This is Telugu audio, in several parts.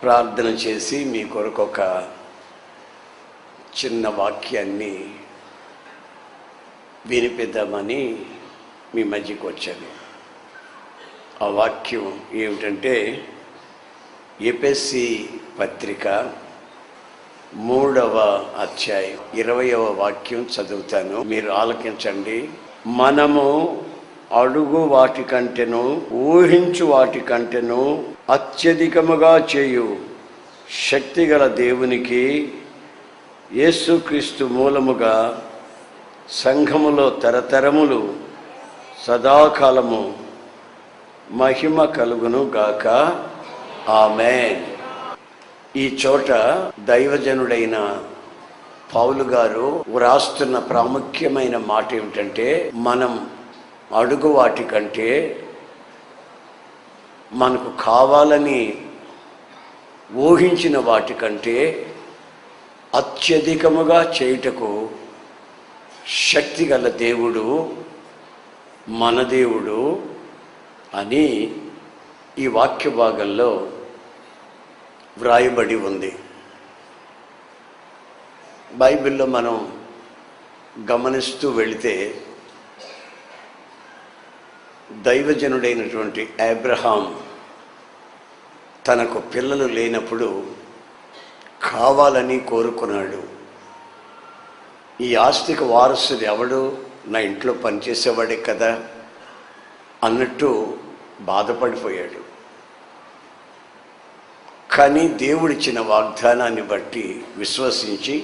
ప్రార్థన చేసి మీ కొరకు ఒక చిన్న వాక్యాన్ని వినిపిద్దామని మీ మధ్యకు వచ్చాను. ఆ వాక్యం ఏమిటంటే ఎఫెసీ పత్రిక 3వ అధ్యాయం 20వ వాక్యం చదువుతాను, మీరు ఆలకించండి. మనము అడుగు వాటి కంటేను ఊహించు వాటి కంటేను అత్యధికముగా చేయు శక్తిగల దేవునికి యేసుక్రీస్తు మూలముగా సంఘములో తరతరములు సదాకాలము మహిమ కలుగును గాక. ఆమేన్. ఈ చోట దైవజనుడైన పౌలు గారు వ్రాస్తున్న ప్రాముఖ్యమైన మాట ఏమిటంటే, మనం అడుగు వాటి కంటే మనకు కావాలని ఊహించిన వాటి కంటే అత్యధికముగా చేయుటకు శక్తిగల దేవుడు మన దేవుడు అని ఈ వాక్య భాగంలో వ్రాయబడి ఉంది. బైబిల్లో మనం గమనిస్తూ వెళితే దైవజనుడైనటువంటి అబ్రహాం తనకు పిల్లలు లేనప్పుడు కావాలని కోరుకున్నాడు. ఈ ఆస్తికి వారసుడు ఎవడు, నా ఇంట్లో పనిచేసేవాడే కదా అన్నట్టు బాధపడిపోయాడు. కానీ దేవుడిచ్చిన వాగ్దానాన్ని బట్టి విశ్వసించి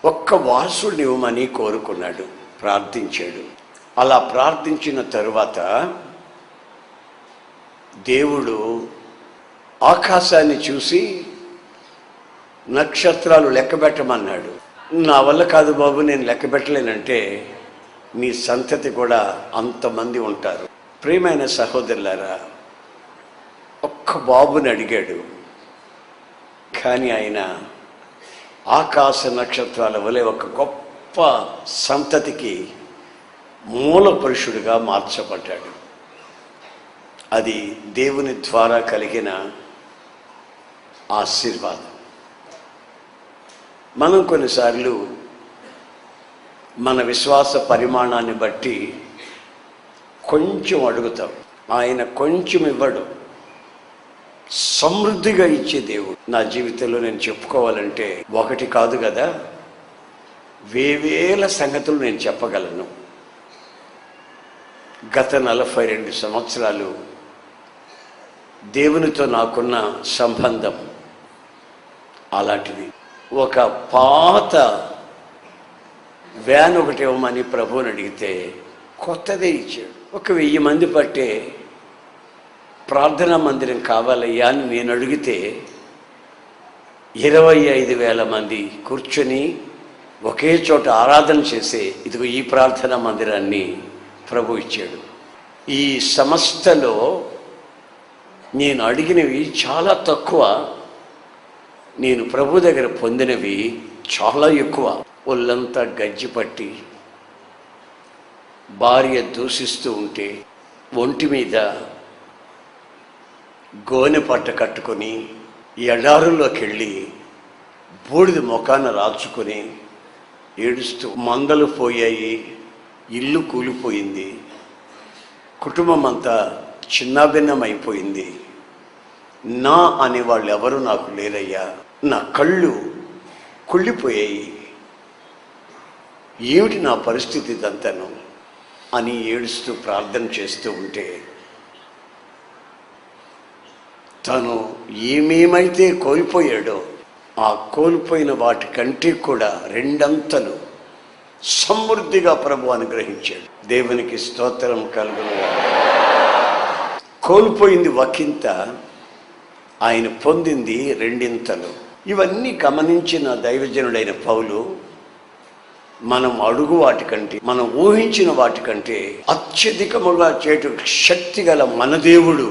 ఒక్క వారసుడిని ఇవ్వమని కోరుకున్నాడు, ప్రార్థించాడు. అలా ప్రార్థించిన తరువాత దేవుడు ఆకాశాన్ని చూసి నక్షత్రాలు లెక్కబెట్టమన్నాడు. నా వల్ల కాదు బాబు, నేను లెక్కబెట్టలేనంటే నీ సంతతి కూడా అంతమంది ఉంటారు. ప్రియమైన సహోదరులారా, ఒక్క బాబుని అడిగాడు, కానీ ఆయన ఆకాశ నక్షత్రాల వలె ఒక గొప్ప సంతతికి మూల పురుషుడిగా మార్చబడ్డాడు. అది దేవుని ద్వారా కలిగిన ఆశీర్వాదం. మనం కొన్నిసార్లు మన విశ్వాస పరిమాణాన్ని బట్టి కొంచెం అడుగుతాం, ఆయన కొంచెం ఇవ్వడు, సమృద్ధిగా ఇచ్చే దేవుడు. నా జీవితంలో నేను చెప్పుకోవాలంటే ఒకటి కాదు కదా, వేవేల సంగతులు నేను చెప్పగలను. గత 42 సంవత్సరాలు దేవునితో నాకున్న సంబంధం అలాంటిది. ఒక పాత వ్యాన్ ఒకటి ఇవ్వమని ప్రభువుని అడిగితే కొత్తదే ఇచ్చాడు. 1000 మంది పట్టే ప్రార్థనా మందిరం కావాలయ్యా అని నేను అడిగితే 25,000 మంది కూర్చొని ఒకే చోట ఆరాధన చేసే ఇదిగో ఈ ప్రార్థనా మందిరాన్ని ప్రభు ఇచ్చాడు. ఈ సంస్థలో నేను అడిగినవి చాలా తక్కువ, నేను ప్రభు దగ్గర పొందినవి చాలా ఎక్కువ. ఒళ్ళంతా గజ్జి పట్టి భార్య దూషిస్తూ ఉంటే ఒంటి మీద గోనె పట్ట కట్టుకొని ఎడారుల్లోకి వెళ్ళి బూడిద ముఖాన రాచుకొని ఏడుస్తూ, మందలు పోయాయి, ఇల్లు కూలిపోయింది, కుటుంబం అంతా చిన్నాభిన్నమైపోయింది, నా అనేవాళ్ళు ఎవరు నాకు లేరయ్యా, నా కళ్ళు కుళ్ళిపోయాయి, ఏమిటి నా పరిస్థితి ఇదంతను అని ఏడుస్తూ ప్రార్థన చేస్తూ ఉంటే, తను ఏమేమైతే కోల్పోయాడో ఆ కోల్పోయిన వాటి కంటే కూడా 2 అంతలు సమృద్ధిగా ప్రభు అనుగ్రహించాడు. దేవునికి స్తోత్రం కలుగును. కోల్పోయింది ఒకంత, ఆయన పొందింది 2 అంతలు. ఇవన్నీ గమనించిన దైవజనుడైన పౌలు, మనం అడుగు వాటికంటే, మనం ఊహించిన వాటికంటే అత్యధికముగా చేయటం శక్తి గల మన దేవుడు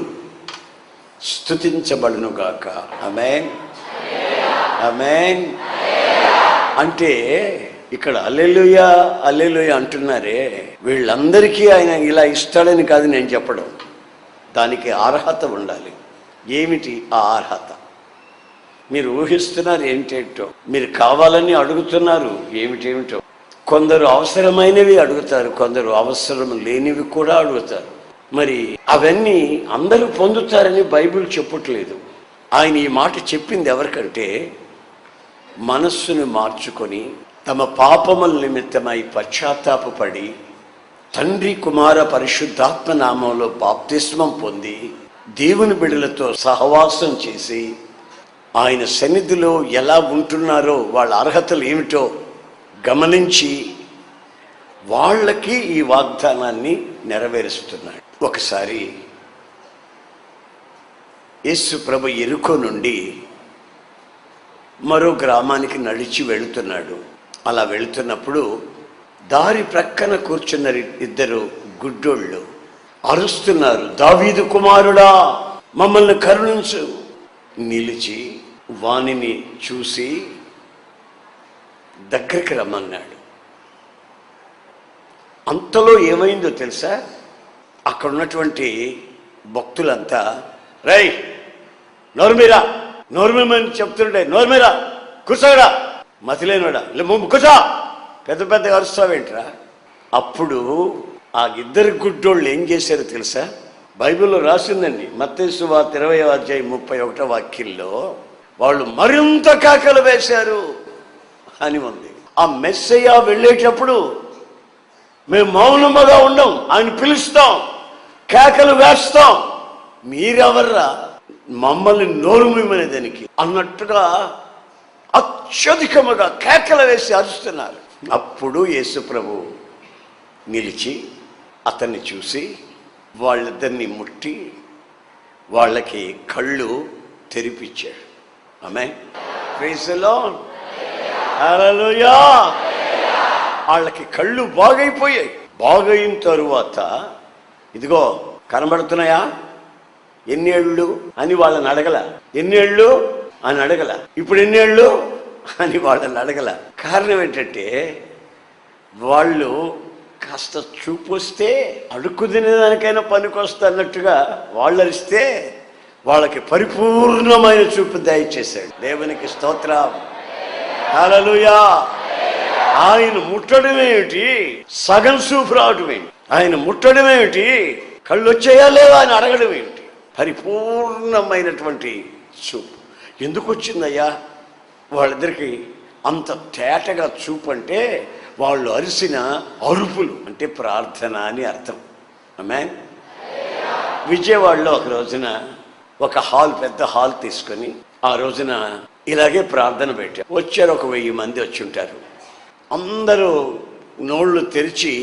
స్తుతించబడును గాక. ఆమేన్, ఆమేన్. అంటే ఇక్కడ హల్లెలూయా హల్లెలూయా అంటున్నారే, వీళ్ళందరికీ ఆయన ఇలా ఇస్తాడని కాదు నేను చెప్పడం. దానికి అర్హత ఉండాలి. ఏమిటి ఆ అర్హత? మీరు ఊహిస్తున్నారు ఏంటేంటో, మీరు కావాలని అడుగుతున్నారు ఏమిటేమిటో. కొందరు అవసరమైనవి అడుగుతారు, కొందరు అవసరం లేనివి కూడా అడుగుతారు. మరి అవన్నీ అందరూ పొందుతారని బైబిల్ చెప్పట్లేదు. ఆయన ఈ మాట చెప్పింది ఎవరికంటే, మనస్సును మార్చుకొని తమ పాపముల నిమిత్తమై పశ్చాత్తాపపడి తండ్రి కుమార పరిశుద్ధాత్మ నామంలో బాప్తిస్మం పొంది దేవుని బిడ్డలతో సహవాసం చేసి ఆయన సన్నిధిలో ఎలా ఉంటున్నారో, వాళ్ళ అర్హతలు ఏమిటో గమనించి వాళ్ళకి ఈ వాగ్దానాన్ని నెరవేరుస్తున్నాడు. ఒకసారి యేసు ప్రభు యెరికో నుండి మరో గ్రామానికి నడిచి వెళుతున్నాడు. అలా వెళుతున్నప్పుడు దారి ప్రక్కన కూర్చున్న ఇద్దరు గుడ్డోళ్ళు అరుస్తున్నారు, దావీదు కుమారుడా మమ్మల్ని కరుణించు. నిలిచి వానిని చూసి దగ్గరికి రమ్మన్నాడు. అంతలో ఏమైందో తెలుసా? అక్కడ ఉన్నటువంటి భక్తులంతా రై నోర్మీరా నోర్మేమని చెప్తుండే, నోర్మీరా కూర్చోరా, మతిలేనోడా కూర్చో, పెద్ద పెద్దగా అరుస్తావేంట్రా. అప్పుడు ఆ ఇద్దరు గుడ్డోళ్ళు ఏం చేశారో తెలుసా? బైబిల్లో రాసిందండి, మత్తయి సువార్త 20వ అధ్యాయం 31వ వాక్యంలో వాళ్ళు మరింత కేకలు వేశారు అని ఉంది. ఆ మెస్సయ్య వెళ్ళేటప్పుడు మేము మౌనముగా ఉండం, ఆయన పిలుస్తాం, కేకలు వేస్తాం, మీరెవర్రా మమ్మల్ని నోరుమనే దానికి అన్నట్టుగా అత్యధికముగా కేకలు వేసి అరుస్తున్నారు. అప్పుడు యేసు ప్రభు నిలిచి అతన్ని చూసి వాళ్ళిద్దరిని ముట్టి వాళ్ళకి కళ్ళు తెరిపించాడు. ఆమేన్, ప్రైజ్ ది లార్డ్, హల్లెలూయా. వాళ్ళకి కళ్ళు బాగైపోయాయి. బాగైన తరువాత ఇదిగో కనబడుతున్నాయా ఎన్నేళ్ళు అని వాళ్ళని అడగల, ఎన్నేళ్ళు అని అడగల, ఇప్పుడు ఎన్నేళ్ళు అని వాళ్ళని అడగల. కారణం ఏంటంటే వాళ్ళు కాస్త చూపు వస్తే అడుక్కు తినేదానికైనా పనికొస్తా అన్నట్టుగా వాళ్ళు అరిస్తే వాళ్ళకి పరిపూర్ణమైన చూపు దయచేశాడు. దేవునికి స్తోత్రం, హల్లెలూయా. ఆయన ముట్టడం ఏమిటి, సగం చూపు రావడం ఏంటి, ఆయన ముట్టడం ఏమిటి, కళ్ళు వచ్చేయా లేవా అని అడగడం ఏమిటి, పరిపూర్ణమైనటువంటి చూపు. ఎందుకు వచ్చిందయ్యా వాళ్ళిద్దరికి అంత తేటగా చూపు అంటే? వాళ్ళు అరిసిన అరుపులు అంటే ప్రార్థన అని అర్థం. ఆమేన్. విజయవాడలో ఒక రోజున ఒక హాల్, పెద్ద హాల్ తీసుకొని ఆ రోజున ఇలాగే ప్రార్థన పెట్టారు. వచ్చారు, ఒక 1000 మంది వచ్చి ఉంటారు. అందరూ నోళ్ళు తెరిచి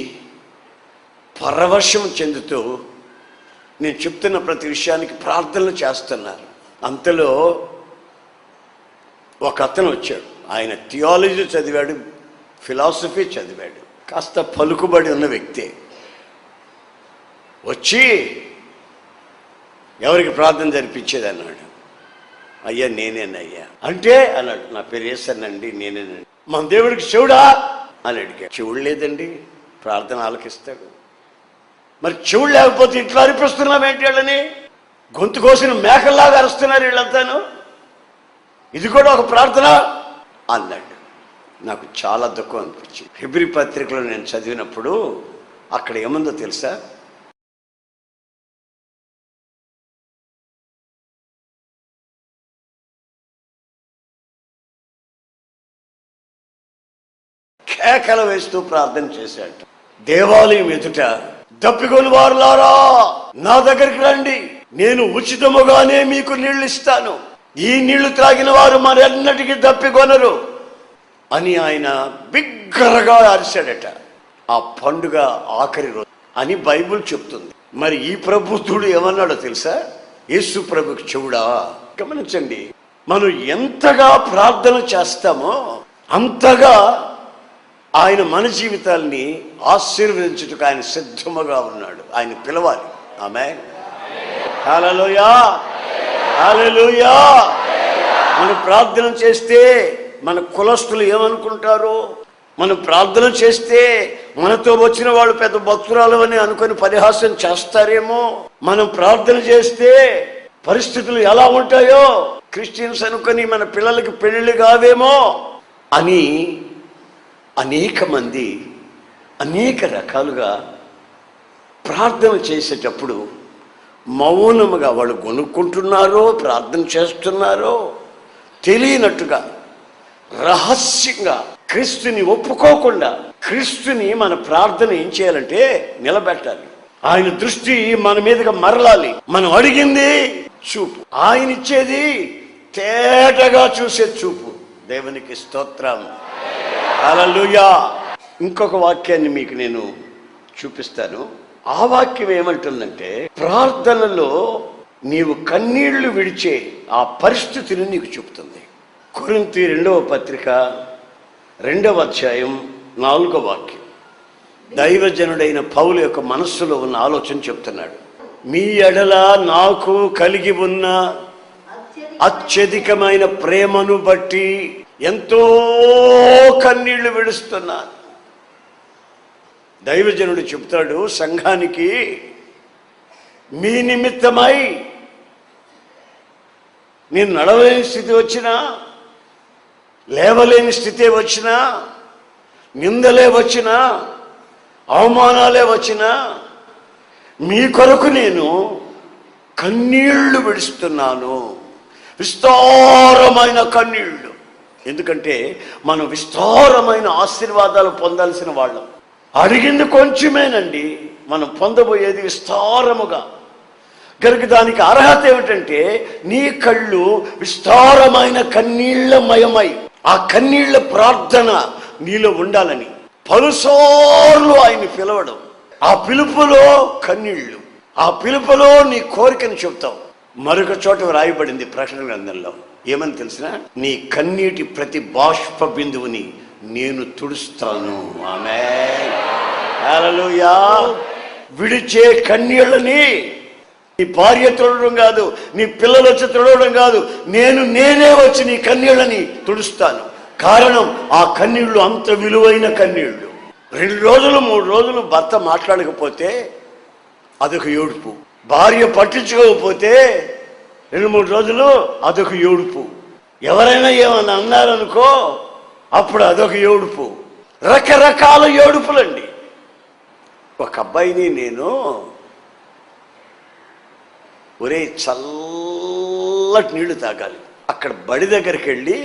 పరవశం చెందుతూ నేను చెప్తున్న ప్రతి విషయానికి ప్రార్థనలు చేస్తున్నారు. అంతలో ఒక అతను వచ్చాడు. ఆయన థియాలజీ చదివాడు, ఫిలాసఫీ చదివాడు, కాస్త పలుకుబడి ఉన్న వ్యక్తే. వచ్చి ఎవరికి ప్రార్థన జరిపించేది అన్నాడు. అయ్యా నేనేనయ్యా అంటే అన్నాడు. నా పేరు యేసనండి, నేనేనండి. మన దేవుడికి చెవుడా అని అడిగాడు. చెవుడు లేదండి, ప్రార్థన ఆలకిస్తాడు. మరి చెవుడు లేకపోతే ఇట్లా అరిపిస్తున్నామేంటి వాళ్ళని? గొంతు కోసిన మేకల్లాగా అరుస్తున్నారు వీళ్ళంతాను, ఇది కూడా ఒక ప్రార్థన అన్నాడు. నాకు చాలా దుఃఖం అనిపించింది. హెబ్రీ పత్రికలో నేను చదివినప్పుడు అక్కడ ఏముందో తెలుసా? కేకలు వేస్తూ ప్రార్థన చేశాడు. దేవాలయం ఎదుట దప్పికొని వారులారా నా దగ్గరికి రండి, నేను ఉచితముగానే మీకు నీళ్లు ఇస్తాను, ఈ నీళ్లు త్రాగిన వారు మరెన్నటికీ దప్పికొనరు అని ఆయన బిగ్గరగా అరిశాడట. ఆ పండుగ ఆఖరి రోజు అని బైబిల్ చెప్తుంది. మరి ఈ ప్రభుత్వుడు ఏమన్నాడో తెలుసా? యేసు ప్రభుకి చెవుడా. గమనించండి, మనం ఎంతగా ప్రార్థన చేస్తామో అంతగా ఆయన మన జీవితాల్ని ఆశీర్వదించుటకు ఆయన సిద్ధముగా ఉన్నాడు. ఆయన పిలవాలి. ఆమేన్, హల్లెలూయా, హల్లెలూయా. మనం ప్రార్థన చేస్తే మన కులస్తులు ఏమనుకుంటారు? మనం ప్రార్థన చేస్తే మనతో వచ్చిన వాళ్ళు పెద్ద భక్తురాలు అని అనుకొని పరిహాసం చేస్తారేమో. మనం ప్రార్థన చేస్తే పరిస్థితులు ఎలా ఉంటాయో, క్రిస్టియన్స్ అనుకొని మన పిల్లలకి పెళ్ళిళ్ళు కావేమో అని అనేక మంది అనేక రకాలుగా ప్రార్థన చేసేటప్పుడు మౌనముగా వాళ్ళు కొనుక్కుంటున్నారో ప్రార్థన చేస్తున్నారో తెలియనట్టుగా రహస్యంగా క్రీస్తుని ఒప్పుకోకుండా క్రీస్తుని మన ప్రార్థన ఏం చేయాలంటే నిలబెట్టాలి. ఆయన దృష్టి మన మీదగా మరలాలి. మనం అడిగింది చూపు, ఆయన ఇచ్చేది తేటగా చూసే చూపు. దేవునికి స్తోత్రం, హల్లెలూయా. ఇంకొక వాక్యాన్ని మీకు నేను చూపిస్తాను. ఆ వాక్యం ఏమంటుందంటే, ప్రార్థనలో నీవు కన్నీళ్లు విడిచే ఆ పరిస్థితిని నీకు చూపుతుంది. కొరింథీ 2వ పత్రిక 2వ అధ్యాయం 4వ వాక్యం. దైవజనుడైన పౌలు యొక్క మనస్సులో ఉన్న ఆలోచన చెప్తున్నాడు. మీ ఎడల నాకు కలిగి ఉన్న అత్యధికమైన ప్రేమను బట్టి ఎంతో కన్నీళ్లు విడుస్తున్నాను. దైవజనుడు చెప్తాడు సంఘానికి, మీ నిమిత్తమై నేను నడవలేని స్థితి వచ్చినా, లేవలేని స్థితి వచ్చినా, నిందలే వచ్చినా, అవమానాలే వచ్చినా, మీ కొరకు నేను కన్నీళ్లు విడుస్తున్నాను. విస్తారమైన కన్నీళ్లు. ఎందుకంటే మనం విస్తారమైన ఆశీర్వాదాలు పొందాల్సిన వాళ్ళం. అడిగింది కొంచెమేనండి, మనం పొందబోయేది విస్తారముగా. కనుక దానికి అర్హత ఏమిటంటే నీ కళ్ళు విస్తారమైన కన్నీళ్లమయమై ఆ కన్నీళ్ల ప్రార్థన నీలో ఉండాలని పలుసార్లు ఆయన పిలవడం, ఆ పిలుపులో కన్నీళ్లు, ఆ పిలుపులో నీ కోరికను చెప్తావు. మరొక చోట రాయబడింది ప్రకటన గ్రంథంలో, ఏమని తెలిసిన, నీ కన్నీటి ప్రతి బాష్ప బిందువుని నేను తుడుస్తాను. ఆమేన్, హల్లెలూయా. విడిచే కన్నీళ్ళని నీ భార్య తుడవడం కాదు, నీ పిల్లలు వచ్చి తుడవడం కాదు, నేనే వచ్చి నీ కన్నీళ్ళని తుడుస్తాను. కారణం, ఆ కన్నీళ్లు అంత విలువైన కన్నీళ్లు. 2 రోజులు 3 రోజులు భర్త మాట్లాడకపోతే అదొక ఏడుపు, భార్య పట్టించుకోకపోతే 2-3 రోజులు అదొక ఏడుపు, ఎవరైనా ఏమన్నా అన్నారనుకో అప్పుడు అదొక ఏడుపు. రకరకాల ఏడుపులండి. ఒక అబ్బాయిని నేను, ఒరే చల్లటి నీళ్లు తాగాలి, అక్కడ బడి దగ్గరికి వెళ్ళి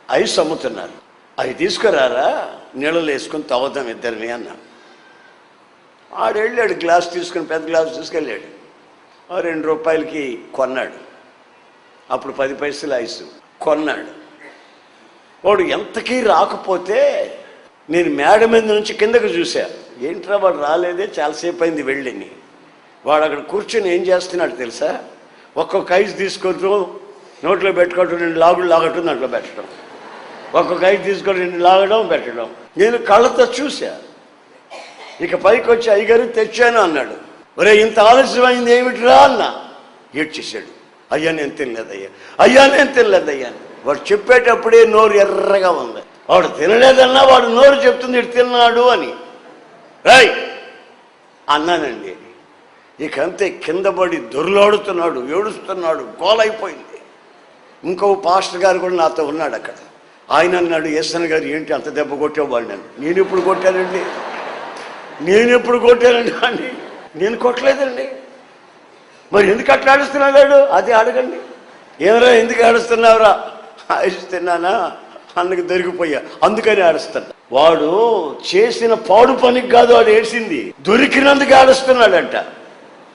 ఐస్ అమ్ముతున్నారు, అవి తీసుకురారా, నీళ్ళలో వేసుకొని తాగుదాం ఇద్దరిని అన్నాను. ఆడు వెళ్ళాడు, గ్లాస్ తీసుకుని, పెద్ద గ్లాస్ తీసుకెళ్ళాడు. 2 రూపాయలకి కొన్నాడు. అప్పుడు 10 పైసలు ఐసు కొన్నాడు. వాడు ఎంతకీ రాకపోతే నేను మేడ మీద నుంచి కిందకు చూశా, ఏంట్రా వాడు రాలేదే, చాలాసేపు అయింది వెళ్ళని. వాడు అక్కడ కూర్చొని ఏం చేస్తున్నాడు తెలుసా, ఒక్కొక్క ఐస్ తీసుకొచ్చు నోట్లో పెట్టుకోవటం, 2 లాగులు లాగటం, దాంట్లో పెట్టడం, ఒక్కొక్క ఐస్ తీసుకొని 2 లాగడం పెట్టడం. నేను కళ్ళతో చూశా. ఇక పైకి వచ్చి, అయ్యగారు తెచ్చాను అన్నాడు. ఒరే ఇంత ఆలస్యమైంది ఏమిటిరా అన్న. ఏడ్చేసాడు. అయ్యా నేను తినలేదయ్యా, అయ్యా నేను తినలేదయ్యా. వాడు చెప్పేటప్పుడే నోరు ఎర్రగా ఉంది. వాడు తినలేదన్నా వాడు నోరు చెప్తుంది ఇటు తిన్నాడు అని. రై అన్నానండి. ఇక అంతే, కింద పడి దొర్లాడుతున్నాడు, ఏడుస్తున్నాడు, గోలైపోయింది. ఇంకో పాస్టర్ గారు కూడా నాతో ఉన్నాడు అక్కడ. ఆయన అన్నాడు, ఎస్ఎన్ గారు ఏంటి అంత దెబ్బ కొట్టేవాడు నన్ను. నేను ఎప్పుడు కొట్టానండి అని. నేను కొట్టలేదండి. మరి ఎందుకు అట్లా ఆడుస్తున్నాడు అది అడగండి. ఏమరా ఎందుకు ఆడుస్తున్నావురా, ఆడిస్తున్నానా, అన్నకి దొరికిపోయా అందుకని ఆడుస్తాడు. వాడు చేసిన పాడు పనికి కాదు వాడు ఏడ్చింది, దొరికినందుకు ఆడుస్తున్నాడంట,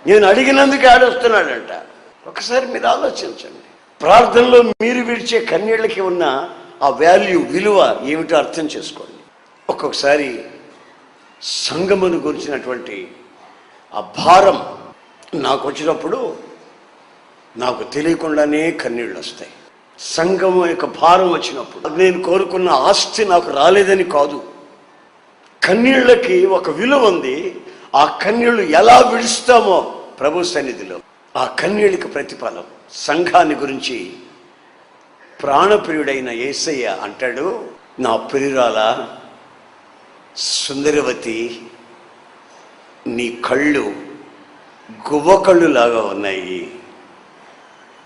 నేను అడిగినందుకు ఆడుస్తున్నాడంట. ఒకసారి మీరు ఆలోచించండి. ప్రార్థనలో మీరు విడిచే కన్నీళ్ళకి ఉన్న ఆ వాల్యూ, విలువ ఏమిటో అర్థం చేసుకోండి. ఒక్కొక్కసారి సంఘమును గురించినటువంటి ఆ భారం నాకు వచ్చినప్పుడు నాకు తెలియకుండానే కన్నీళ్ళు వస్తాయి. సంఘం యొక్క భారం వచ్చినప్పుడు, నేను కోరుకున్న ఆస్తి నాకు రాలేదని కాదు, కన్నీళ్ళకి ఒక విలువ ఉంది. ఆ కన్నీళ్లు ఎలా విడుస్తామో ప్రభు సన్నిధిలో, ఆ కన్నీళ్ళకి ప్రతిఫలం. సంఘాన్ని గురించి ప్రాణప్రియుడైన యేసయ్య అంటాడు, నా ప్రియురాల సుందరవతి, నీ కళ్ళు గువ్వ కళ్ళు లాగా ఉన్నాయి,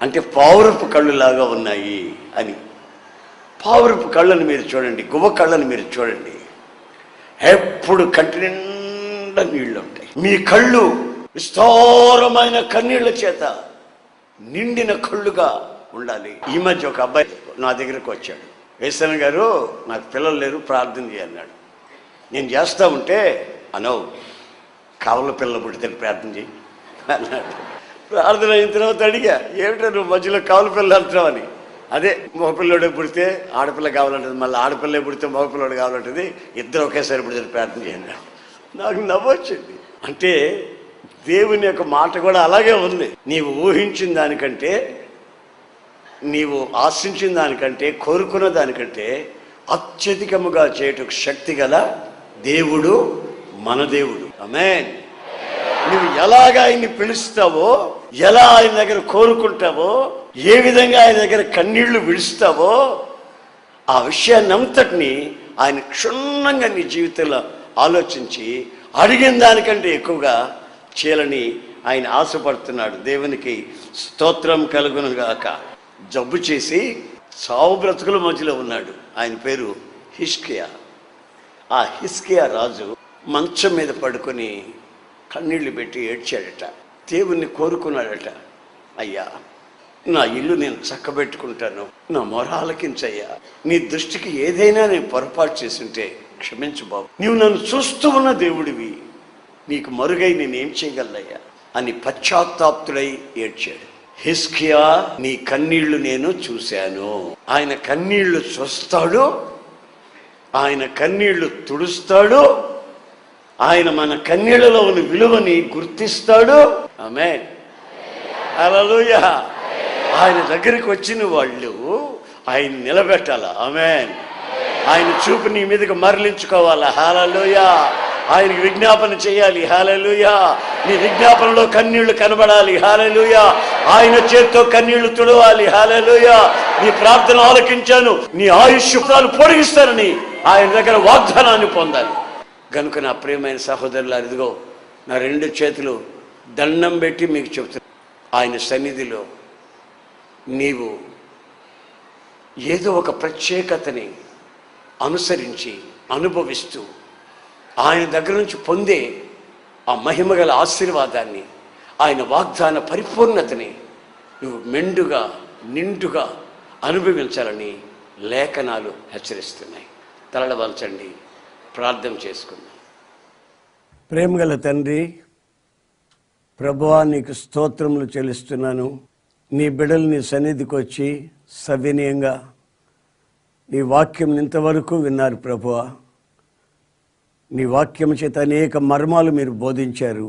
అంటే పావురపు కళ్ళులాగా ఉన్నాయి అని. పావురపు కళ్ళను మీరు చూడండి, గువ్వ కళ్ళను మీరు చూడండి, ఎప్పుడు కంటి నిండా నీళ్లు ఉంటాయి. మీ కళ్ళు విస్తారమైన కన్నీళ్ల చేత నిండిన కళ్ళుగా ఉండాలి. ఈ మధ్య ఒక అబ్బాయి నా దగ్గరకు వచ్చాడు, యేసన్న గారు నాకు పిల్లలు లేరు, ప్రార్థన చేయన్నాడు. నేను చేస్తా ఉంటే అనవు కావల పిల్లలు పుడితే ప్రార్థన చేయి అన్నాడు. ప్రార్థన అయిన తర్వాత అడిగా, ఏమిటో నువ్వు మధ్యలో కావల పిల్లలు అంటున్నావు అని. అదే మగపిల్లడు పుడితే ఆడపిల్ల కావాలంటుంది, మళ్ళీ ఆడపిల్ల పుడితే మగపిల్లడు కావాలంటుంది, ఇద్దరు ఒకేసారి పుడితే ప్రార్థన చేయండి. నాకు నవ్వొచ్చింది. అంటే దేవుని యొక్క మాట కూడా అలాగే ఉంది. నీవు ఊహించిన దానికంటే, నీవు ఆశించిన దానికంటే, కోరుకున్న దానికంటే అత్యధికముగా చేయటకు శక్తి గల దేవుడు మన దేవుడు. ఆమేన్. నువ్వు ఎలాగ ఆయన్ని పిలుస్తావో, ఎలా ఆయన దగ్గర కోరుకుంటావో, ఏ విధంగా ఆయన దగ్గర కన్నీళ్లు విడుస్తావో, ఆ విషయాన్ని అంతటినీ ఆయన క్షుణ్ణంగా నీ జీవితంలో ఆలోచించి అడిగిన దానికంటే ఎక్కువగా చేయాలని ఆయన ఆశపడుతున్నాడు. దేవునికి స్తోత్రం కలుగునుగాక. జబ్బు చేసి సావు బ్రతుకుల మధ్యలో ఉన్నాడు. ఆయన పేరు హిజ్కియా. ఆ హిజ్కియా రాజు మంచం మీద పడుకొని కన్నీళ్లు పెట్టి ఏడ్చాడట. దేవుణ్ణి కోరుకున్నాడట, అయ్యా నా ఇల్లు నేను చక్కబెట్టుకుంటాను, నా మొర ఆలకించయ్యా, నీ దృష్టికి ఏదైనా నేను పొరపాటు చేస్తుంటే క్షమించు బాబు, నీవు నన్ను చూస్తూ ఉన్న దేవుడివి, నీకు మరుగై నేనేం చేయగలయ్యా అని పశ్చాత్తాప్తుడై ఏడ్చాడు. హిజ్కియా, నీ కన్నీళ్లు నేను చూశాను. ఆయన కన్నీళ్లు చూస్తాడు, ఆయన కన్నీళ్లు తుడుస్తాడు, ఆయన మన కన్నీళ్లలో ఉన్న విలువని గుర్తిస్తాడు. ఆమేన్, హల్లెలూయా. ఆయన దగ్గరికి వచ్చిన వాళ్ళు ఆయన నిలబెట్టాలా. ఆమేన్. ఆయన చూపు నీ మీదకి మరలించుకోవాలా. హల్లెలూయా. ఆయనకి విజ్ఞాపన చేయాలి. హల్లెలూయా. నీ విజ్ఞాపనలో కన్నీళ్లు కనబడాలి. హల్లెలూయా. ఆయన చేత్తో కన్నీళ్లు తుడవాలి. హల్లెలూయా. నీ ప్రార్థన ఆలకించాను, నీ ఆయుష్యాలు పొడిగిస్తానని ఆయన దగ్గర వాగ్దానాన్ని పొందాలి. కనుక నా ప్రియమైన సహోదరులారు, ఇదిగో నా రెండు చేతులు దండం పెట్టి మీకు చెప్తున్నా, ఆయన సన్నిధిలో నీవు ఏదో ఒక ప్రత్యేకతని అనుసరించి అనుభవిస్తూ ఆయన దగ్గర నుంచి పొందే ఆ మహిమగల ఆశీర్వాదాన్ని, ఆయన వాగ్దాన పరిపూర్ణతని నువ్వు మెండుగా నిండుగా అనుభవించాలని లేఖనాలు హెచ్చరిస్తున్నాయి. తలల వంచండి, ప్రార్థన చేసుకుందాం. ప్రేమగల తండ్రి, ప్రభువా నీకు స్తోత్రములు చెల్లిస్తున్నాను. నీ బిడ్డలు నీ సన్నిధికి వచ్చి సవినయంగా నీ వాక్యం ఇంతవరకు విన్నారు ప్రభువా. నీ వాక్యం చేత అనేక మర్మాలు మీరు బోధించారు.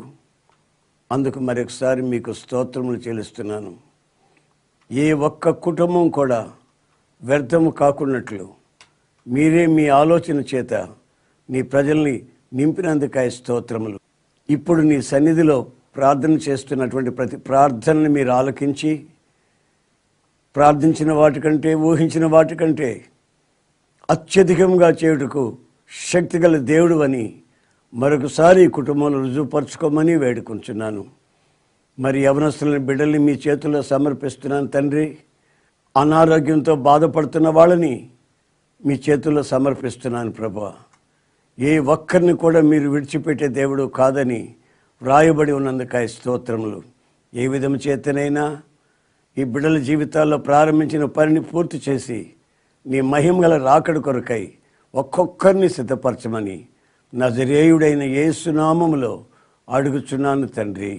అందుకు మరొకసారి మీకు స్తోత్రములు చెల్లిస్తున్నాను. ఏ ఒక్క కుటుంబం కూడా వ్యర్థము కాకున్నట్లు మీరే మీ ఆలోచన చేత నీ ప్రజల్ని నింపినందుకాయ స్తోత్రములు. ఇప్పుడు నీ సన్నిధిలో ప్రార్థన చేస్తున్నటువంటి ప్రతి ప్రార్థనని మీరు ఆలకించి, ప్రార్థించిన వాటికంటే ఊహించిన వాటికంటే అత్యధికంగా చేయుటకు శక్తిగల దేవుడు అని మరొకసారి ఈ కుటుంబంలో రుజువుపరచుకోమని వేడుకుంటున్నాను. మరి యవనస్తులని బిడ్డల్ని మీ చేతుల్లో సమర్పిస్తున్నాను తండ్రి. అనారోగ్యంతో బాధపడుతున్న వాళ్ళని మీ చేతుల్లో సమర్పిస్తున్నాను ప్రభువా. ఏ ఒక్కరిని కూడా మీరు విడిచిపెట్టే దేవుడు కాదని వ్రాయబడి ఉన్నందుకాయ స్తోత్రములు. ఏ విధం చేతనైనా ఈ బిడ్డల జీవితాల్లో ప్రారంభించిన పనిని పూర్తి చేసి నీ మహిమగల రాకడ కొరకై ఒక్కొక్కరిని సిద్ధపరచమని నజరేయుడైన యేసు నామములో అడుగుచున్నాను తండ్రి.